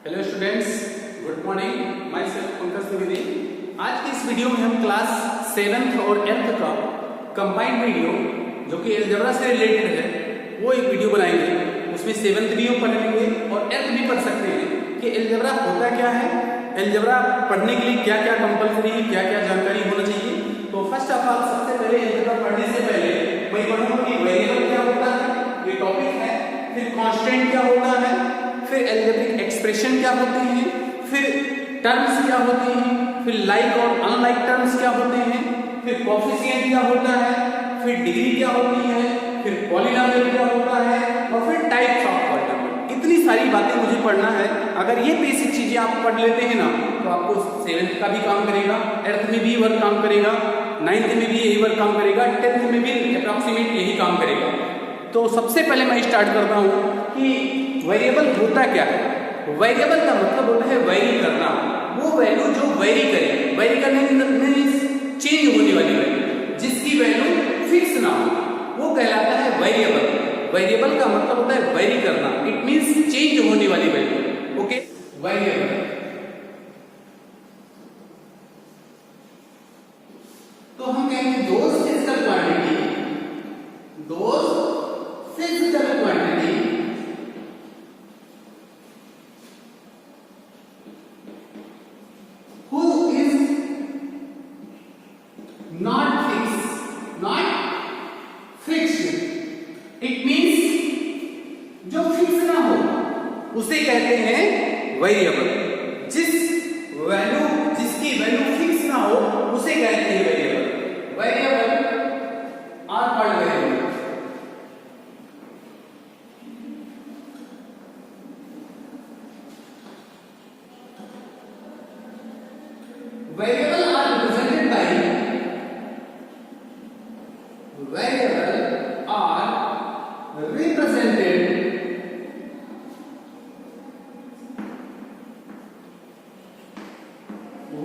Hello students, good morning. My self Pankaj Trivedi. आज की इस वीडियो में हम क्लास 7th और 8th का कंबाइंड वीडियो जो कि अलजेब्रा से रिलेटेड है वो एक वीडियो बनाएंगे। उसमें 7th भी हम पढ़ लेंगे और 8th भी पढ़ सकते हैं कि अलजेब्रा होता क्या है, अलजेब्रा पढ़ने के लिए क्या क्या कंपलसरी है, क्या क्या जानकारी होना चाहिए। तो फर्स्ट ऑफ ऑल सबसे पहले अलजेब्रा पढ़ने से पहले मैं पढ़ूंगा कि वेरिएबल क्या होता है, ये टॉपिक है, फिर कांस्टेंट क्या होता है, फिर अलजेब्रिक एक्सप्रेशन क्या होती है, फिर टर्म्स क्या होती हैं, फिर लाइक और अनलाइक टर्म्स क्या होते हैं, फिर कोफिशिएंट क्या होता है, फिर डिग्री क्या होती है, फिर पॉलिनोमियल क्या होता है और फिर टाइप्स ऑफ पॉलिनोमियल। इतनी सारी बातें मुझे पढ़ना है। अगर ये बेसिक चीजें आप पढ़ लेते हैं ना तो आपको 7th का भी काम करेगा, 8th में भी वर्क काम करेगा, 9th में भी यही वर्क काम करेगा, 10th में भी अप्रॉक्सीमेट यही काम करेगा। तो सबसे पहले मैं स्टार्ट करता हूँ कि वेरिएबल होता क्या है। वेरिएबल का मतलब होता है वेरी करना, वो वैल्यू जो वेरी करे। वेरी करने मींस चेंज होने वाली वैल्यू, जिसकी वैल्यू फिक्स ना हो, वो कहलाता है वेरिएबल। वेरिएबल का मतलब होता है वेरी करना, इट मींस चेंज होने वाली वैल्यू। Okay, variable. तो हम कहेंगे those physical quantity, those physical quantity उसे कहते हैं वेरिएबल। जिसकी वैल्यू फिक्स ना हो उसे कहते हैं variable. Variable are called variable. Variable are represented by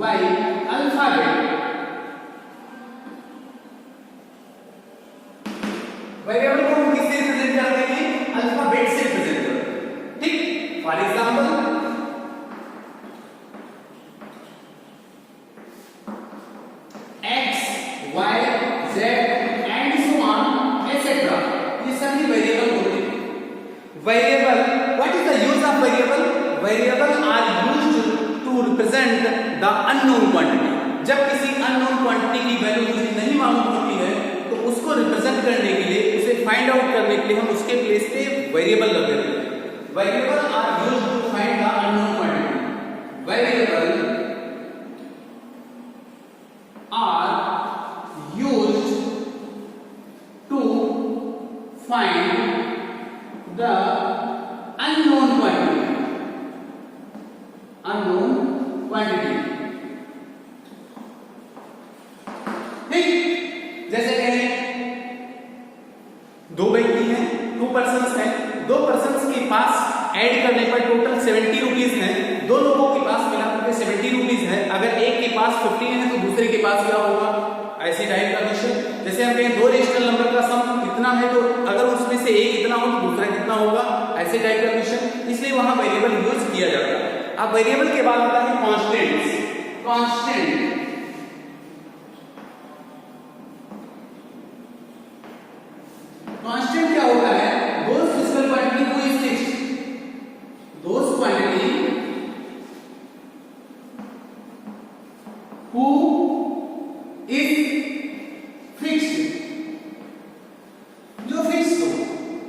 by alphabet। Variable को हम किससे रिप्रेजेंट करते हैं? अल्फाबेट से रिप्रेजेंट करते हैं। ठीक, for example x, y, z and so on etcetera, ये सभी वेरिएबल होते हैं। Variable, what is the use of variable? Variable are used to represent the unknown quantity. जब किसी अननोन क्वांटिटी की वैल्यू मुझे नहीं मालूम होती है तो उसको रिप्रेजेंट करने के लिए, उसे फाइंड आउट करने के लिए हम उसके प्लेस पे वेरिएबल लगा देते हैं। Variable are used to find the unknown quantity. Variable are used to find the unknown quantity. Unknown quantity, ठीक। जैसे कहें दो व्यक्ति हैं, 2 पर्सन्स हैं, 2 पर्सन्स के पास ऐड करने पर टोटल 70 रुपीज है। दो लोगों के पास मिलाकर के 70 रुपीज है। अगर एक के पास 15 है तो दूसरे के पास क्या होगा? ऐसी टाइप का क्वेश्चन। जैसे हम कहें दो रेशनल नंबर का सम कितना है, तो अगर उसमें से एक इतना हो तो दूसरा कितना होगा? ऐसे टाइप का क्वेश्चन। इसलिए वहां वेरिएबल यूज किया जाता है। अब वेरिएबल के बाद आता है कांस्टेंट्स। कांस्टेंट, कांस्टेंट क्या होता है? Those physical quantity who is fixed, those quantity who is fixed, जो फिक्स हो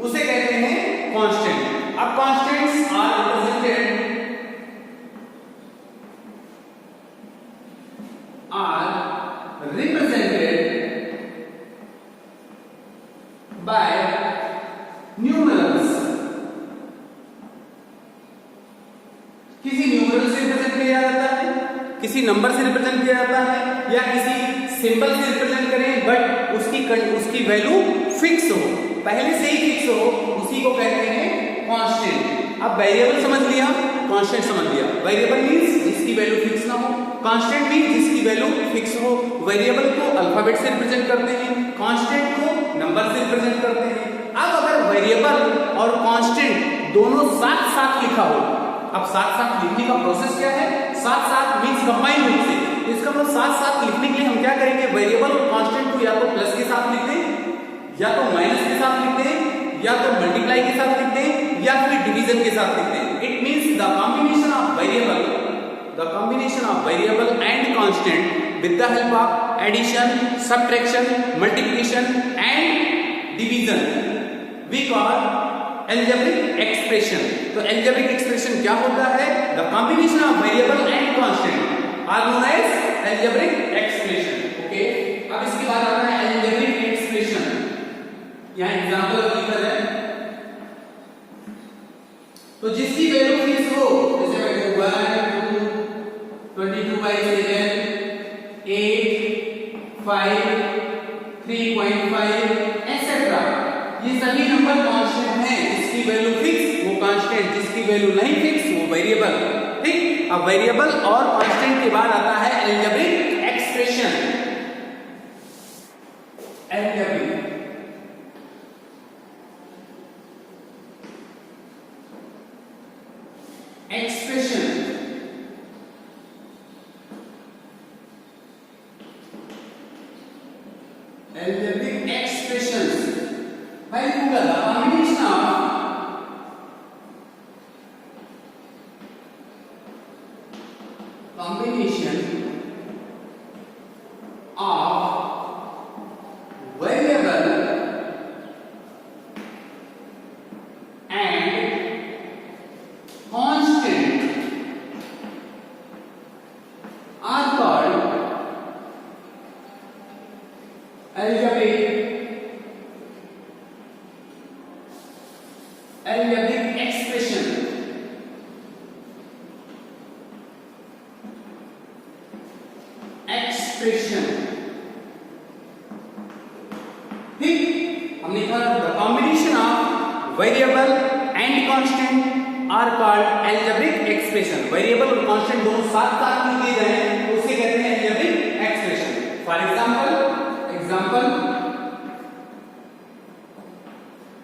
उसे कहते हैं कांस्टेंट। अब constants are represented by numerals। किसी न्यूमरल से रिप्रेजेंट किया जाता है, किसी नंबर से रिप्रेजेंट किया जाता है, या किसी सिंबल से रिप्रेजेंट करें बट उसकी वैल्यू फिक्स हो, पहले से ही फिक्स हो, उसी को कहते हैं कांस्टेंट। अब वेरिएबल समझ लिया, कांस्टेंट समझ लिया। वेरिएबल मींस जिसकी वैल्यू फिक्स ना हो, कांस्टेंट मींस जिसकी वैल्यू फिक्स हो। वेरिएबल को अल्फाबेट से रिप्रेजेंट करते हैं, कांस्टेंट को नंबर से रिप्रेजेंट करते हैं। अब अगर वेरिएबल और कांस्टेंट दोनों साथ साथ लिखा हो अब साथ साथ लिखने का प्रोसेस क्या है, साथ साथ मींस कंबाइन रूप से, इसका मतलब साथ साथ लिखने के लिए हम क्या करेंगे, वेरिएबल और कांस्टेंट को या तो प्लस के साथ लिख दें, या तो माइनस के साथ लिख दें, या तो मल्टीप्लाई के साथ लिख दें, या फिर डिवीजन के साथ लिख दें। It means the combination of variable and constant with the help of addition, subtraction, multiplication and division we call algebraic expression. तो एल्जेब्रिक एक्सप्रेशन क्या होता है, the combination of variable and constant are known as algebraic expression. Okay, अब इसके बाद आता है algebraic expression. यहां एग्जांपल लिखा है, तो जिसकी वैल्यू फिक्स हो, जैसे मैं कहूं 1 2 22/7 8 5 3.5 एटसेट्रा, ये सभी नंबर कांस्टेंट हैं। जिसकी वैल्यू फिक्स वो कांस्टेंट, जिसकी वैल्यू नहीं फिक्स वो वेरिएबल। ठीक, अब वेरिएबल और कांस्टेंट के बाद आता है algebraic expression. Algebraic expression, algebraic expressions by Google, the combination of variable and constant are called algebraic expression। ठीक, हमने कहा the combination of variable and constant are called algebraic expression. Variable और constant दोनों साथ साथ में दिए जाए तो उसे कहते हैं एल्जेब्रिक एक्सप्रेशन। फॉर एग्जांपल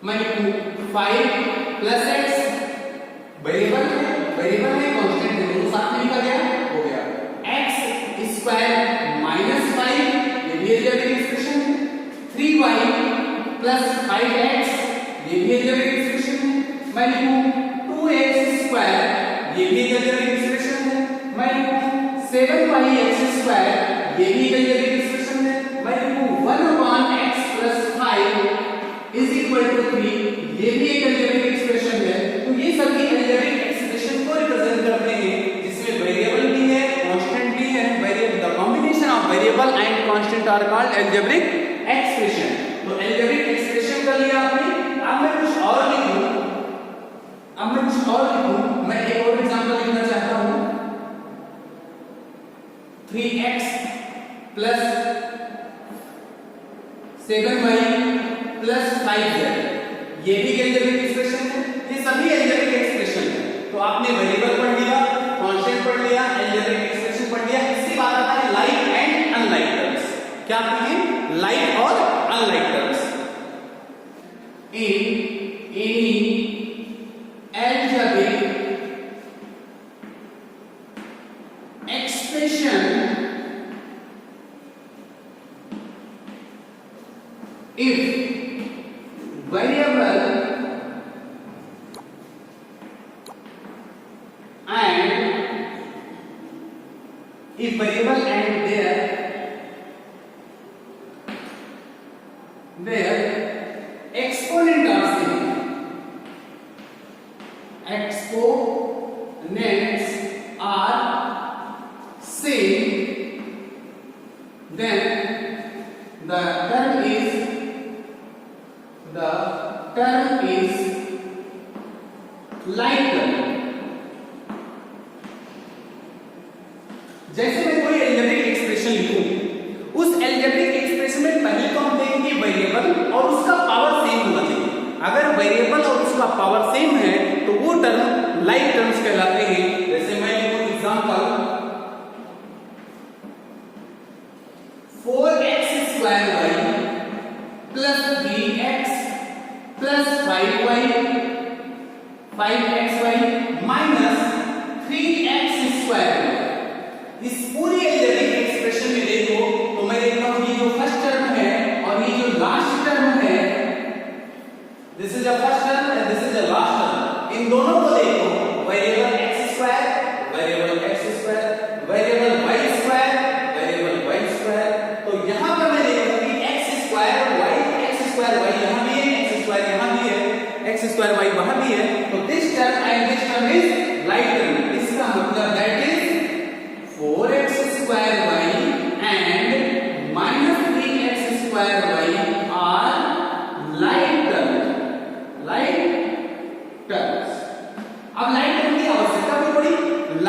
मैं लिखूं 5 + x, वेरिएबल है कांस्टेंट है, दोनों साथ में लिखा गया, हो गया x² - 5, ये भी एल्जेब्रिक एक्सप्रेशन है। 3y + 5x, ये भी एल्जेब्रिक एक्सप्रेशन है। मैं लिखूं 2x², ये भी एल्जेब्रिक एक्सप्रेशन है। मैं लिखूं 7yx², ये भी एल्जेब्रिक एक्सप्रेशन है। मैं लिखूं 1/x + 5 = 3, ये भी एक एल्जेब्रिक एक्सप्रेशन है। तो ये सभी एल्जेब्रिक एक्सप्रेशन को रिप्रेजेंट करते हैं, जिसमें वेरिएबल भी है, कांस्टेंट भी है। The combination of variable and constant are called algebraic expression. तो एल्जेब्रिक एक्सप्रेशन कर लिया आपने। अब मैं कुछ और लिखूं, मैं एक और एग्जांपल लिखना चाहता हूं। 3x + 7y + 5z, ये भी एल्जेब्रिक एक्सप्रेशन है। ये सभी एल्जेब्रिक एक्सप्रेशन है। तो आपने वेरिएबल पढ़ लिया, कांस्टेंट पढ़ लिया, एल्जेब्रिक एक्सप्रेशन पढ़ लिया। इसके बाद आता है लाइक एंड अनलाइक टर्म्स। क्या आती है, लाइक और unlike terms. In any algebraic expression if variable and their exponent are same, exponents are same, then the term is like term। जैसे मैं कोई एल्जेब्रिक एक्सप्रेशन लिखूं, उस एल्जेब्रिक एक्सप्रेशन में पहले तो हम देखेंगे वेरिएबल और उसका पावर सेम होना चाहिए। अगर वेरिएबल और उसका पावर सेम है तो वो टर्म लाइक टर्म्स कहलाते हैं। जैसे मैं लिखूं example 4x² + 3x + 5xy - square. इस पूरी अलजेब्रिक एक्सप्रेशन में देखो तो मैं देखता हूं ये जो फर्स्ट टर्म है और ये जो लास्ट टर्म है, this is a first term and this is a last term. इन दोनों को देखो, variable x square, variable x square, variable y square, variable y square. तो यहां पर मैं देखूं कि x स्क्वायर y यहां भी है, x स्क्वायर यहां भी है, x स्क्वायर y वहां भी है। तो this term and this term is like term. इसका मतलब that is 4x square y and minus 3x square y are like term, like terms. अब लाइक टर्म की आवश्यकता भी पड़ी,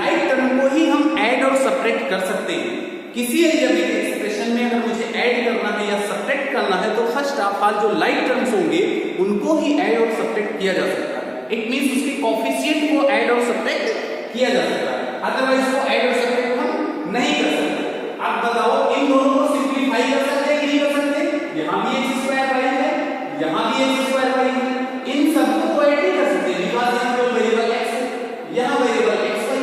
लाइक टर्म को ही हम ऐड और सब्ट्रैक्ट कर सकते हैं। किसी अलजेब्रिक एक्सप्रेशन में अगर मुझे ऐड करना है या सब्ट्रैक्ट करना है तो फर्स्ट ऑफ ऑल जो लाइक टर्म्स होंगे उनको ही ऐड और सब्ट्रैक्ट किया जा सकता है। इट मींस उसके कोएफिशिएंट को ऐड और सब्ट्रैक्ट किया जा सकता है, अदरवाइज को ऐड और सब्ट्रैक्ट हम नहीं कर सकते। आप बताओ इन दोनों को सिंपलीफाई कर सकते हैं कि नहीं कर सकते? यहां भी x स्क्वायर y है, यहां भी x स्क्वायर y है, इन सबको तो ऐड नहीं कर सकते बिकॉज़ यहां पे वेरिएबल x है, यहां वेरिएबल x y,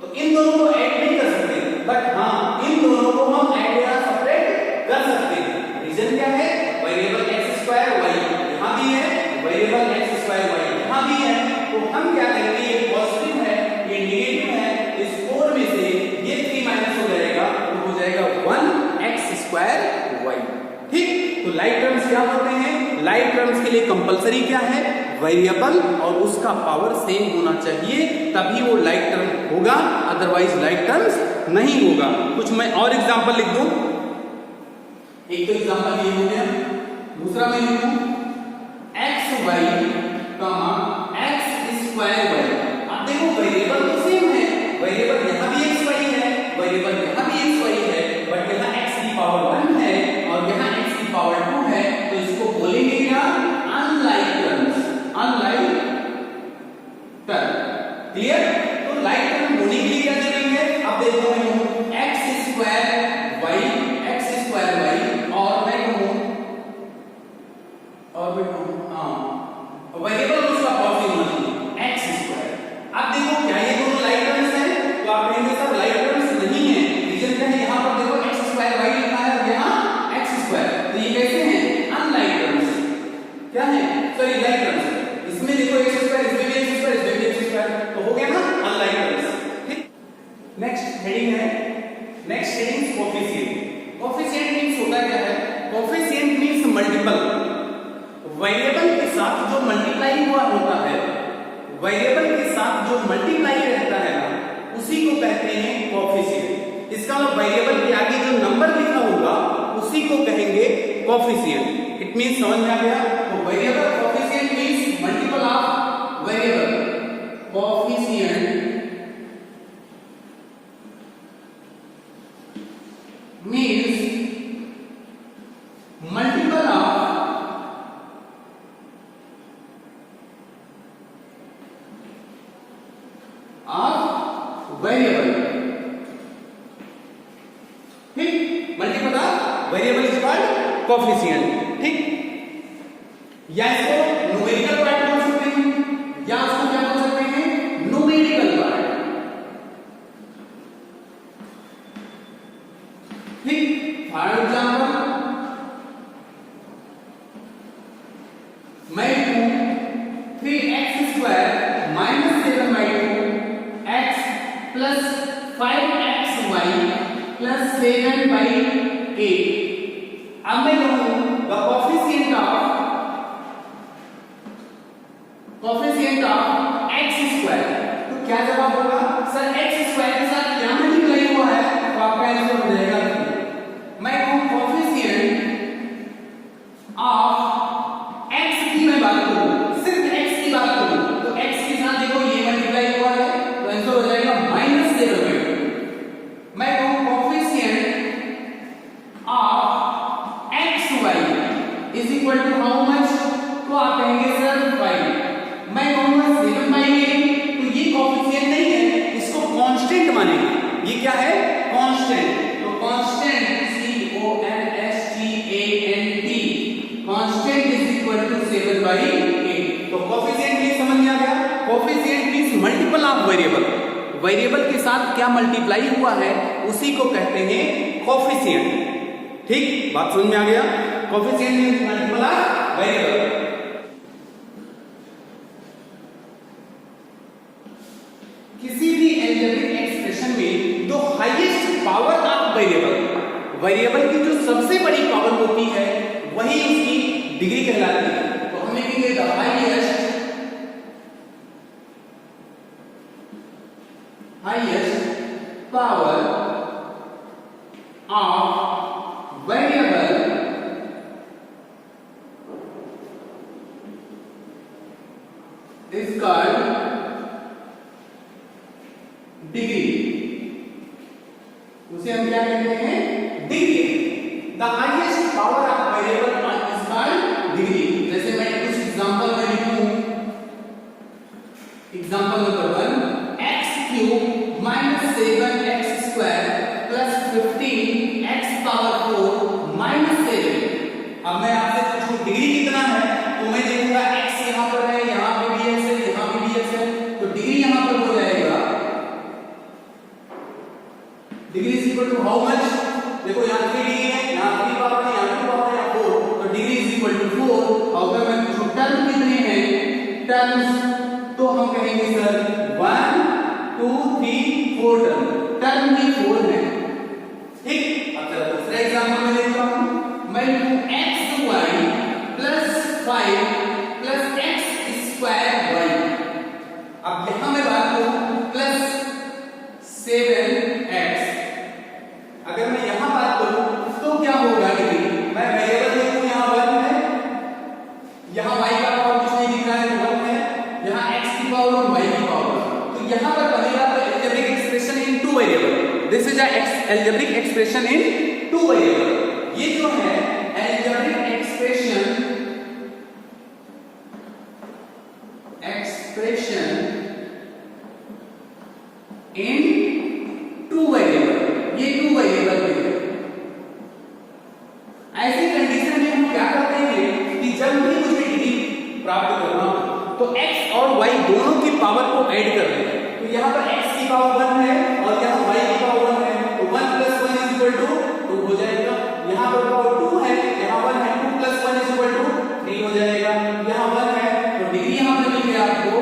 तो इन दोनों को ऐड नहीं कर सकते। बट हां, इन दोनों को हम ऐड या सब्ट्रैक्ट कर सकते हैं। रीजन क्या है? वेरिएबल x स्क्वायर y यहां भी है, वेरिएबल x स्क्वायर y यहां भी है, तो हम क्या करेंगे, ये पॉजिटिव है, ये नेगेटिव है, इस 4 में से ये 3 माइनस हो जाएगा तो हो जाएगा 1x स्क्वायर y। ठीक, तो लाइक टर्म्स क्या होते हैं? लाइक टर्म्स के लिए कंपलसरी क्या है? वेरिएबल और उसका पावर सेम होना चाहिए, तभी वो लाइक टर्म होगा, अदरवाइज लाइक टर्म्स नहीं होगा। कुछ मैं और एग्जांपल लिख दूं। एक तो एग्जांपल ये हो गया, दूसरा मैं लिखूं xy x स्क्वायर y। अब देखो वेरिएबल तो सेम है, वेरिएबल यहां भी xy है, वेरिएबल यहां भी xy है, बट यहां x की पावर 1 है और यहां x की पावर 2 है, तो इसको बोलेंगे क्या? Unlike terms, unlike term. Clear? तो लाइक टर्म होने के लिए क्या जरूरी है? अब देखो मैं x स्क्वायर y और मैं कहूं वेरिएबल उसका पॉजिटिव होना चाहिए x स्क्वायर। अब देखो क्या ये दोनों लाइक टर्म्स हैं? तो आप कहेंगे सर लाइक टर्म्स नहीं है। रीजन क्या है? यहां पर देखो x स्क्वायर y लिखा है और यहां x स्क्वायर, तो ये कैसे हैं? Unlike terms. क्या है? Sorry like terms. इसमें देखो x स्क्वायर, इसमें भी x स्क्वायर, इसमें भी x स्क्वायर, तो हो गया ना अनलाइक टर्म्स। ठीक, नेक्स्ट हेडिंग है, next heading coefficient. Coefficient means होता क्या है? Coefficient means multiple. वेरिएबल के साथ जो मल्टीप्लाई हुआ होता है, वेरिएबल के साथ जो मल्टीप्लाई रहता है ना, उसी को कहते हैं कोएफिशिएंट। इसका मतलब वेरिएबल के आगे जो नंबर लिखा होगा उसी को कहेंगे कोएफिशिएंट। इट मींस समझ में आ गया? तो variable coefficient means multiple of variable. Coefficient means multiple of variable। ठीक, multiple of variable is called coefficient. ठीक, या इसको न्यूमेरिकल पार्ट बोल सकते हैं या उसको क्या बोल सकते हैं? Numerical part. ठीक, फॉर एग्जांपल मैं लिखूं 3x square minus 7/2 x plus 5xy plus 7/8। अब मैं कहूं the coefficient of x square, तो क्या जवाब होगा? सर x स्क्वायर के साथ क्या मल्टीप्लाई हुआ है? तो आपका आंसर हो जाएगा। मैं कहूं कोएफिशिएंट ऑफ x की मैं बात करूं, सिर्फ x की बात करूं, तो x के साथ देखो ये मल्टीप्लाई हुआ है, तो आंसर हो जाएगा -7/2। मैं कहूं coefficient of xy is equal to how much? तो आप कहेंगे सर 5। मैं कहूंगा 7/8, तो ये कोएफिशिएंट नहीं है, इसको कांस्टेंट मानेंगे। ये क्या है? कांस्टेंट। तो constant constant is equal to 7/8। तो कोएफिशिएंट मींस समझ में आ गया? Coefficient means multiple of variable. Variable के साथ क्या मल्टीप्लाई हुआ है उसी को कहते हैं कोफिशिएंट। ठीक, बात समझ में आ गया? Coefficient means multiple of variable. किसी भी अलजेब्रिक एक्सप्रेशन में the highest power of variable की जो सबसे बड़ी पावर होती है वही उसकी डिग्री कहलाती है। तो हम लिखेंगे the highest power of variable is called degree. उसे हम क्या कहते हैं? Degree. The highest power of variable is called degree. जैसे मैं कुछ एग्जांपल में लिखूं, example number 1, x³ - 7x² + 15x power 4 - 7। अब मैं आपसे पूछूं डिग्री कितना है, तो मैं देखूंगा x यहां पर है, यहां पे भी x है, यहां पे भी x है, तो डिग्री यहां पर हो जाएगा degree is equal to how much? देखो यहां 3 डिग्री है, यहां 3 पावर है, यहां 2 पावर है, यहां 4, तो डिग्री इज इक्वल टू 4। और अगर मैं पूछूं टर्म कितने हैं, टर्म्स, तो हम कहेंगे सर 1 2 3 4 टर्म भी 4 है। ठीक, अब चलो दूसरा एग्जांपल में देखता हूं। मैं लिखूं xy + 5 + x²y। अब यहां मैं बात करूं प्लस 7x, अगर मैं यहां बात करूं तो क्या होगा डिग्री? मैं वेरिएबल देखूं, यहां 1 है, यहां y का पावर कुछ नहीं दिख रहा है, 1 है, यहां x की पावर और y की पावर, तो यहां पर बनेगा तो algebraic expression in two variable. This is a algebraic expression in two variable. ये जो है algebraic expression in two variable, ये टू वेरिएबल है। ऐसी कंडीशन में हम क्या करते हैं कि जब भी मुझे डिग्री प्राप्त करना हो तो x और y दोनों की पावर को ऐड कर दें। तो यहाँ पर x की पावर 1 है और यहाँ y की पावर 1 है, तो 1 + 1 = 2 हो जाएगा। यहाँ पर पावर 2 है, यहाँ 1 है, 2 + 1 = 3 हो जाएगा। यहाँ 1 है तो डिग्री यहाँ पर मिल गया आपको,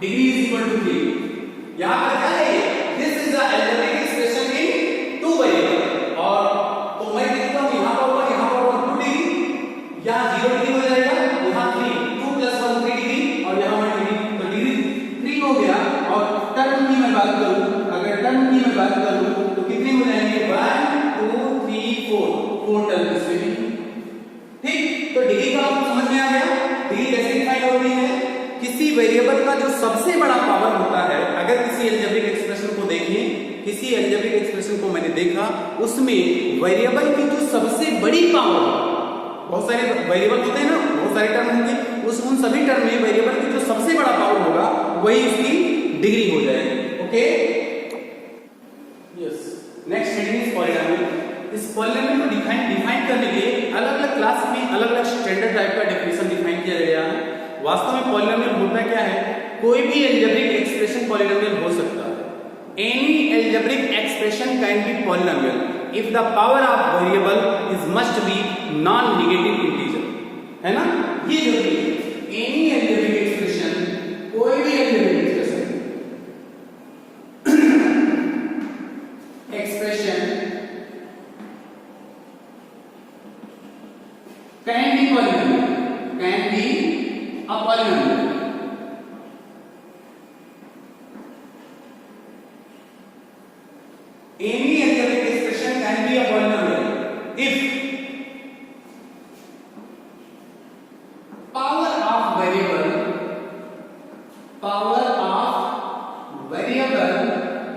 डिग्री इज इक्वल टू 3। यहाँ पर क्या है? This is the algebraic expression in two variable. और तो मैं लिखता हूँ यहाँ पर 2 डिग्री, यहाँ 0 डिग्री हो जाएगा, यहाँ 3, 2 + 1 3 डिग्री और यहाँ 1 डिग्री, तो डिग्री 3 हो गया। और टर्म की मैं बात करूँ, अगर टर्म की मैं बात करूँ तो कितने हो जाएंगे? 1 2 3 4 टर्म इसमें भी। ठीक, तो डिग्री का आपको समझ में आ गया डिग्री कैसे डिफाइन होती है। किसी वेरिएबल का जो सबसे बड़ा पावर होता है, अगर किसी अलजेब्रिक एक्सप्रेशन को देखें, किसी अलजेब्रिक एक्सप्रेशन को मैंने देखा, उसमें वेरिएबल की जो सबसे बड़ी पावर, बहुत सारे वेरिएबल होते हैं ना, बहुत सारे टर्म होंगे, उन सभी टर्म में वेरिएबल की जो सबसे बड़ा पावर होगा वही उसकी डिग्री हो जाएगी। Okay, yes. Next heading is polynomial. इस पॉलिनोमियल को डिफाइन करने के लिए अलग-अलग क्लास में अलग-अलग स्टैंडर्ड टाइप का डेफिनेशन डिफाइन किया गया है। वास्तव में पॉलिनोमियल होता क्या है? कोई भी अलजेब्रिक एक्सप्रेशन पॉलिनोमियल हो सकता है। Any algebraic expression can be polynomial if the power of variable is must be non negative integer, है ना? ये जरूरी है। एनी अलजेब्रिक एक्सप्रेशन, कोई भी algebraic expression can be polynomial, can be a polynomial. Any algebraic expression can be a polynomial if power of variable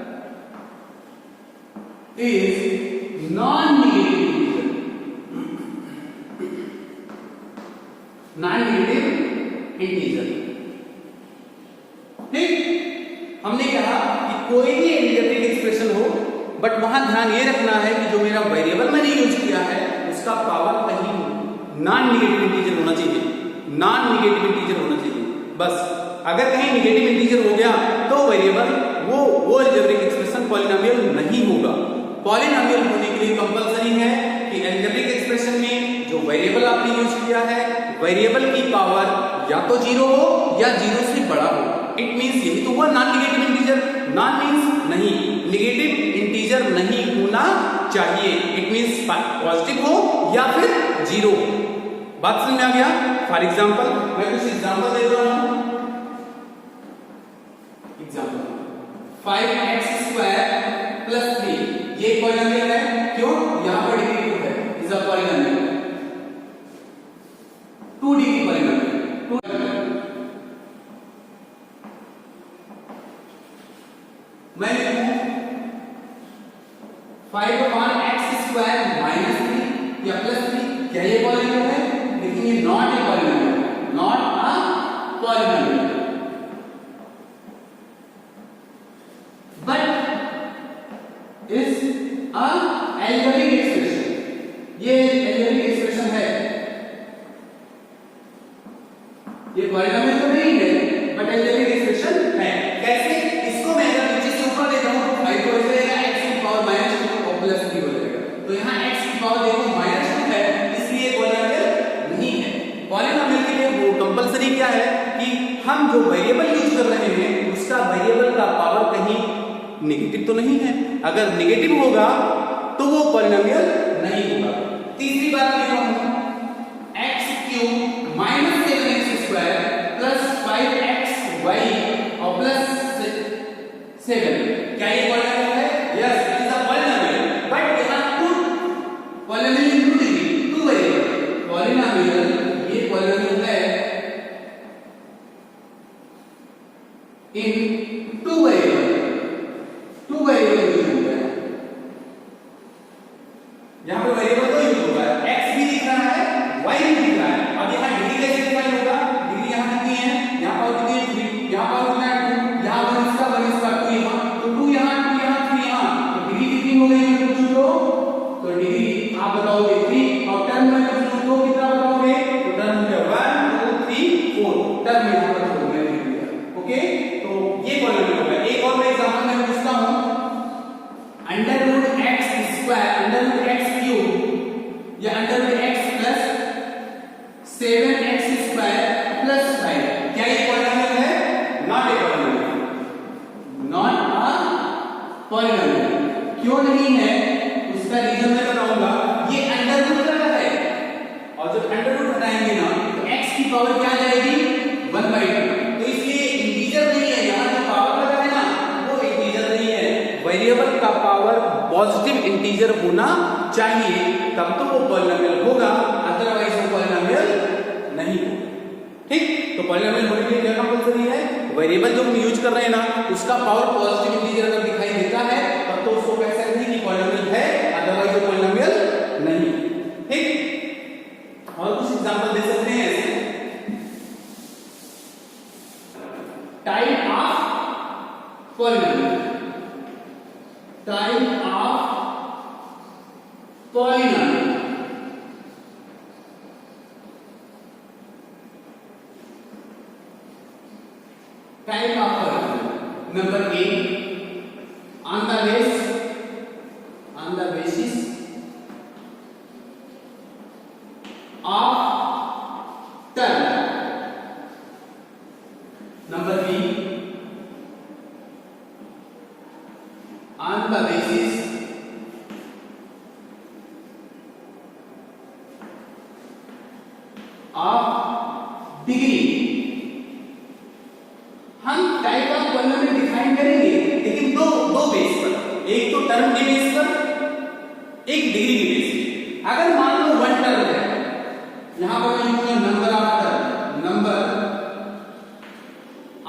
is non-negative integer. ठीक, हमने कहा कि कोई भी अलजेब्रिक एक्सप्रेशन हो, बट वहां ध्यान ये रखना है कि जो मेरा वेरिएबल मैंने यूज किया है उसका पावर कहीं नॉन नेगेटिव इंटीजर होना चाहिए, नॉन नेगेटिव इंटीजर होना चाहिए। बस अगर कहीं नेगेटिव इंटीजर हो गया तो वो वेरिएबल वो अलजेब्रिक एक्सप्रेशन पॉलिनोमियल नहीं होगा। पॉलिनोमियल होने के लिए कंपलसरी है कि अलजेब्रिक एक्सप्रेशन में जो वेरिएबल आपने यूज किया है, वेरिएबल की पावर या तो 0 हो या 0 से बड़ा हो। इट मींस यही तो हुआ non negative integer. Non means नहीं, नेगेटिव इंटीजर नहीं होना चाहिए। इट मींस पॉजिटिव हो या फिर 0 हो। बात समझ में आ गया? फॉर एग्जांपल मैं कुछ एग्जांपल दे रहा हूं। एग्जांपल 5x² + 3 ये पॉलिनोमियल है। क्यों? यहां पर डिग्री 2 है, is a polynomial. 2 degree polynomial. मैं लिखूं 5/x² - 3 या +3, क्या ये पॉलिनोमियल है? लेकिन ये not a polynomial, not a polynomial, but is a algebraic expression. ये अलजेब्रिक एक्सप्रेशन है। ये पॉलिनोमियल तो नहीं है बट अलजेब्रिक एक्सप्रेशन है। कैसे? इसको मैं अगर नीचे से ऊपर देता हूं तो 5 हो जाएगा x की पावर -2 और +3 हो जाएगा। तो यहां x की पावर देखो -2 है, इसलिए पॉलिनोमियल नहीं है। पॉलिनोमियल के लिए वो कंपलसरी क्या है कि हम जो वेरिएबल यूज कर रहे हैं उसका वेरिएबल का पावर कहीं नेगेटिव तो नहीं है। अगर नेगेटिव होगा तो वो पॉलिनोमियल नहीं होगा। तीसरी बात लिख रहा हूं x³ - 7x² + 5xy और +7, क्या ये पॉलिनोमियल है? Yes, it is a polynomial, but यहां 2 पॉलिनोमियल इन 2 डिग्री, 2 वेरिएबल पॉलिनोमियल। ये पॉलिनोमियल है इन 2 वेरिएबल, 2 वेरिएबल यूज हो गया। यहां पे वेरिएबल तो यूज होगा, x भी दिख रहा है, y भी दिख रहा है। अब यहां डिग्री कैसे डिफाइन होगा? डिग्री यहां कितनी है? यहां पर कितनी है? 3, यहां पर कितना है? 2, यहां पर इसका 1 इसका 2, यहां तो 2 यहां 2 यहां 3 यहां, तो डिग्री कितनी हो गई? मैं पूछूं तो डिग्री आप बताओगे 3 और टर्म में पूछूं तो कितना बताओगे? तो टर्म में 1 2 3 4 टर्म यहां पर हो गया डिग्री। ओके, तो ये पॉलिनोमियल हो गया। एक और मैं एग्जांपल में पूछता हूं √x² √x³ या √x + 7x² + 5, क्या ये पॉलिनोमियल है? Not a polynomial, not a polynomial. क्यों नहीं है उसका रीजन मैं बताऊंगा। ये अंडर रूट का है और जब अंडर रूट हटाएंगे ना तो x की पावर क्या आ जाएगी? 1/2। तो इसलिए इंटीजर नहीं है, यहां जो पावर लगा है ना वो इंटीजर नहीं है। वेरिएबल का पावर पॉजिटिव इंटीजर होना चाहिए, तब तो वो पॉलिनोमियल होगा, अदरवाइज वो पॉलिनोमियल नहीं होगा। ठीक, तो पॉलिनोमियल होने के लिए क्या कंपलसरी है? वेरिएबल जो हम यूज कर रहे हैं ना उसका पावर पॉजिटिव इंटीजर अगर दिखाई देता है तब तो उसको कह सकते हैं कि पॉलिनोमियल है, अदरवाइज वो पॉलिनोमियल नहीं। ठीक, और कुछ एग्जांपल दे सकते हैं ऐसे। Type of polynomial, type of polynomial. Type of polynomial number A, on the basis of term. Number B, on the basis of degree। हम टाइप ऑफ पॉलिनोमियल डिफाइन करेंगे लेकिन दो बेस पर, एक तो टर्म के बेस पर, एक डिग्री के बेस पर। अगर मान लो 1 टर्म है, यहां पर मैं लिखूंगा number of term, number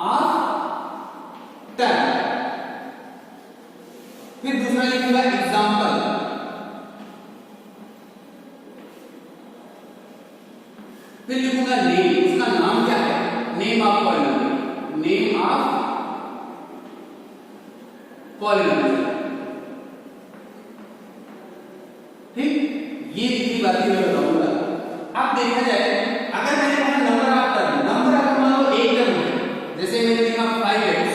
of term. फिर दूसरा लिखूंगा एग्जांपल, फिर लिखूंगा नेम, उसका नाम क्या है? Name of polynomial, name of polynomial. ठीक, ये भी बातें मैं बताऊंगा। अब देखा जाए अगर मैंने कहा number of term, number of मान लो एक टर्म है, जैसे मैंने लिखा 5x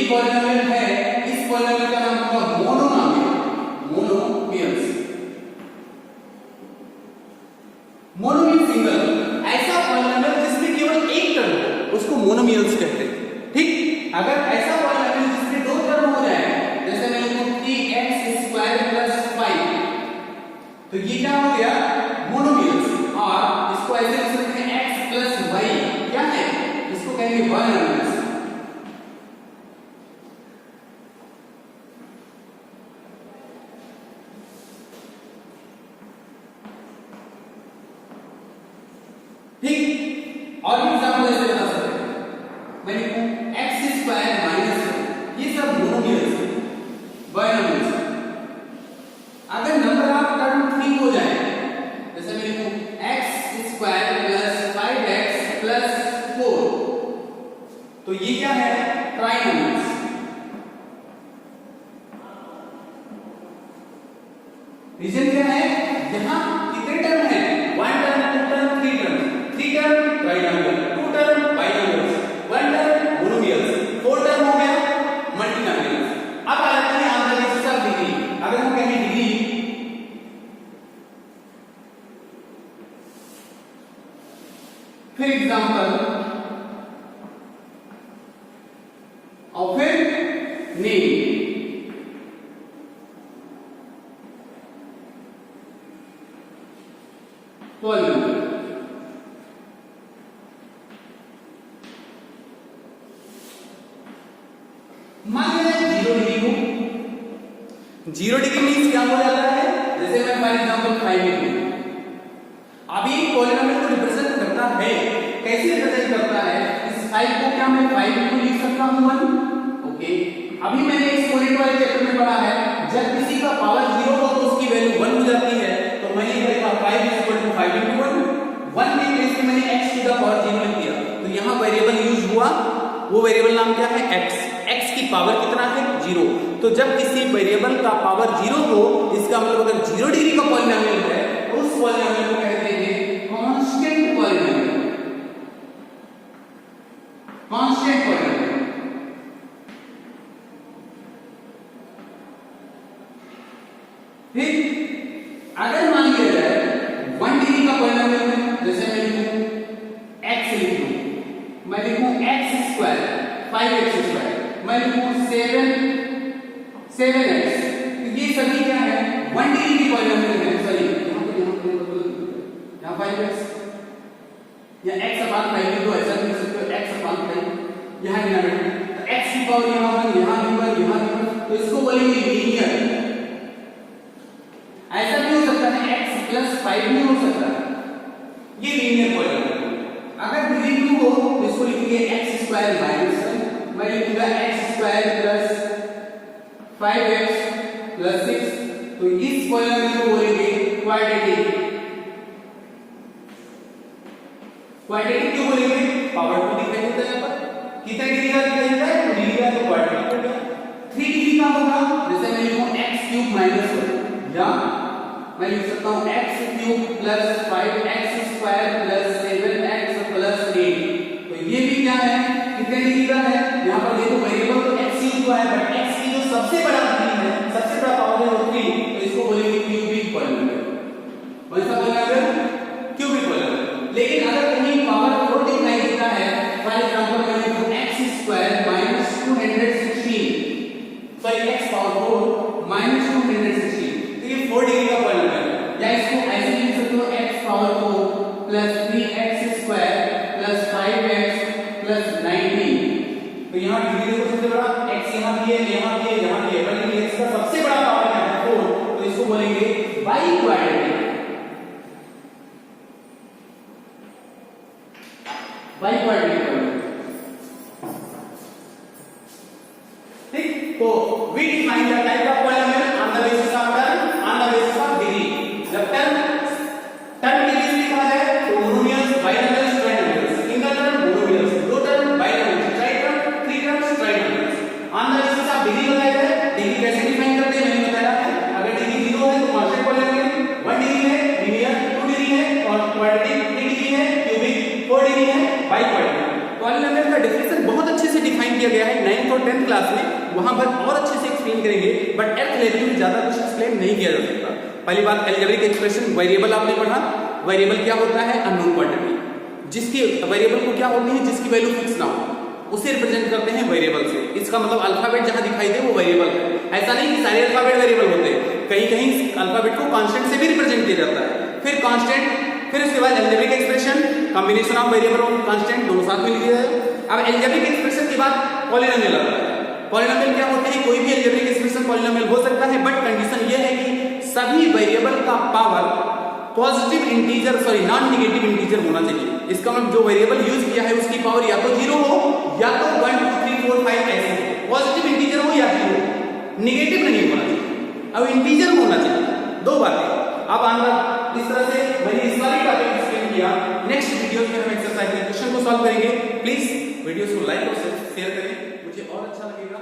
ये पॉलिनोमियल है, इस पॉलिनोमियल का नाम होगा monomial, monomials. Mono mean single, ऐसा पॉलिनोमियल जिसमें केवल एक टर्म हो उसको मोनोमियल्स कहते हैं। ठीक, अगर ऐसा पॉलिनोमियल जिसमें दो टर्म हो जाए, जैसे मैं लिखूं 3x² + 5, तो ये क्या हो गया मोनोमियल्स। और इसको ऐसे लिख सकते हैं x + y, क्या है इसको कहेंगे बायनोमियल्स। ठीक, और एग्जांपल ऐसे बता सकते हैं, मैं लिखूं x² - ये सब मोनोमियल्स हैं, बायनोमियल्स। अगर नंबर ऑफ टर्म 3 हो जाए, जैसे मैं लिखूं x² + 5x + 4, तो ये क्या है ट्राइनोमियल्स। रीजन क्या है, यहां कितने टर्म है, 1 term, 2 term, 3 term, 3 term trinomial, 2 term binomials, 1 term monomials, 4 term हो गया मल्टीनोमियल्स। अब आ जाते हैं on the basis of degree. अगर हम कहें डिग्री, फिर एग्जांपल और फिर नेम। पॉलिनोमियल मान लिया 0 डिग्री को, 0 डिग्री मींस क्या हो जाता है, जैसे मैं फॉर एग्जांपल 5 लिखूं, अभी पॉलिनोमियल को रिप्रेजेंट करता है, कैसे रिप्रेजेंट करता है, इस 5 को क्या मैं 5 को लिख सकता हूं 1। ओके, अभी मैंने एक्सपोनेंट वाले चैप्टर में पढ़ा है, जब किसी का पावर 0 हो तो उसकी वैल्यू 1 हो जाती है, तो मैं लिख देगा 5 = 5 × 1 के प्लेस में मैंने x टू द पावर 0 लिख दिया। तो यहां वेरिएबल यूज हुआ, वो वेरिएबल नाम क्या है x की पावर कितना है 0। तो जब किसी वेरिएबल का पावर 0 हो, इसका मतलब अगर 0 डिग्री का पॉलिनोमियल है, उस पॉलिनोमियल को कहते हैं कांस्टेंट पॉलिनोमियल, कांस्टेंट पॉलिनोमियल। ठीक, अगर मान लिया जाए 1 डिग्री का पॉलिनोमियल है, जैसे मैं लिखूं x लिख दूं, मैं लिखूं x² 5x², मैं लिखूं 7x, तो ये सभी क्या है 1 डिग्री की पॉलिनोमियल है। सॉरी, यहाँ 5x या x/5 लिख दो, ऐसा लिख सकते हो x/5, यहाँ डिनोमिनेटर, तो x की पावर यहाँ 1, यहाँ भी 1, यहाँ भी 1, तो इसको बोलेंगे लीनियर। ऐसा भी हो सकता है x + 5 भी हो सकता है, ये लीनियर पॉलिनोमियल। अगर डिग्री 2 हो तो इसको लिखेंगे x² - 1, मैं लिखूंगा x² + 5x + 6, तो इस पॉलिनोमियल को बोलेंगे क्वाड्रेटिक। क्वाड्रेटिक क्यों बोलेंगे, पावर 2 दिखाई देता है, पर कितने डिग्री का दिखाई देता है, 2 डिग्री का, तो क्वाड्रेटिक हो गया। 3 डिग्री का होगा, जैसे मैं लिखूं x³ - 1, या मैं लिख सकता हूं x³ + 5x² + 7x + 8, तो ये भी क्या है कितने डिग्री का है, यहां पर देखो वेरिएबल तो x यूज हुआ है, बट x की जो सबसे बड़ा डिग्री है, सबसे बड़ा पावर है वो 3, तो इसको बोलेंगे क्यूबिक पॉलिनोमियल। कौन सा पॉलिनोमियल, क्यूबिक पॉलिनोमियल। लेकिन अगर कहीं पावर 4 दिखाई देता है, फॉर एग्जांपल मैं लिखूं x² - 216, सॉरी x पावर 4 - 216, तो ये 4 डिग्री का पॉलिनोमियल है। या इसको ऐसे लिख सकते हो x पावर 4 + 3x² + 5x + 19, तो यहाँ डिग्री देखो सबसे बड़ा x यहाँ भी है, यहाँ भी है, यहाँ भी है, पर x का सबसे बड़ा पावर क्या है 4, तो इसको बोलेंगे बाइक्वाड्रेटिक। ठीक, तो we define the type of polynomial on the basis of term, on the basis of degree। जब term डिग्री लिखा है तो monomials, binomials, trinomials, single term monomials, दो term binomials, tri term, 3 terms trinomials. On the basis of degree बताया है, degree कैसे define करते हैं मैंने बताया है। अगर डिग्री 0 है तो कांस्टेंट पॉलिनोमियल, 1 डिग्री है लीनियर, 2 डिग्री है और क्वाड्रेटिक, 3 डिग्री है क्यूबिक, 4 डिग्री है बाइक्वाड्रेटिक। पॉलिनोमियल का डेफिनेशन बहुत अच्छा अच्छे से डिफाइन किया गया है 9th और 10th क्लास में, वहां पर और अच्छे से एक्सप्लेन करेंगे, बट एर्थ लेवल में ज्यादा कुछ एक्सप्लेन नहीं किया जा सकता। पहली बात, अलजेब्रिक एक्सप्रेशन, वेरिएबल आपने पढ़ा, वेरिएबल क्या होता है, अननोन क्वांटिटी, जिसकी वेरिएबल को क्या होती है, जिसकी वैल्यू फिक्स ना हो, उसे रिप्रेजेंट करते हैं वेरिएबल से। इसका मतलब अल्फाबेट जहां दिखाई दे वो वेरिएबल है। ऐसा नहीं कि सारे अल्फाबेट वेरिएबल होते हैं, कहीं कहीं अल्फाबेट को कांस्टेंट से भी रिप्रेजेंट किया जाता है। फिर कांस्टेंट, फिर उसके बाद algebraic expression, combination of variable और कांस्टेंट दोनों साथ में लिया जाए। अब अलजेब्रिक एक्सप्रेशन के बाद पॉलिनोमियल आता है। पॉलिनोमियल क्या होते हैं, कोई भी अलजेब्रिक एक्सप्रेशन पॉलिनोमियल हो सकता है, बट कंडीशन ये है कि सभी वेरिएबल का power positive integer, sorry non negative integer होना चाहिए। इसका मतलब जो वेरिएबल यूज किया है उसकी पावर या तो 0 हो या तो 1 2 3 4 5 ऐसे हो, पॉजिटिव इंटीजर हो या 0, नेगेटिव नहीं होना चाहिए। अब इंटीजर होना चाहिए, दो बातें। अब आना इस तरह से मैंने इस वाली टॉपिक एक्सप्लेन किया। नेक्स्ट वीडियो में हम एक्सरसाइज के क्वेश्चन को सॉल्व करेंगे। प्लीज वीडियोस को लाइक और शेयर करें, मुझे और अच्छा लगेगा।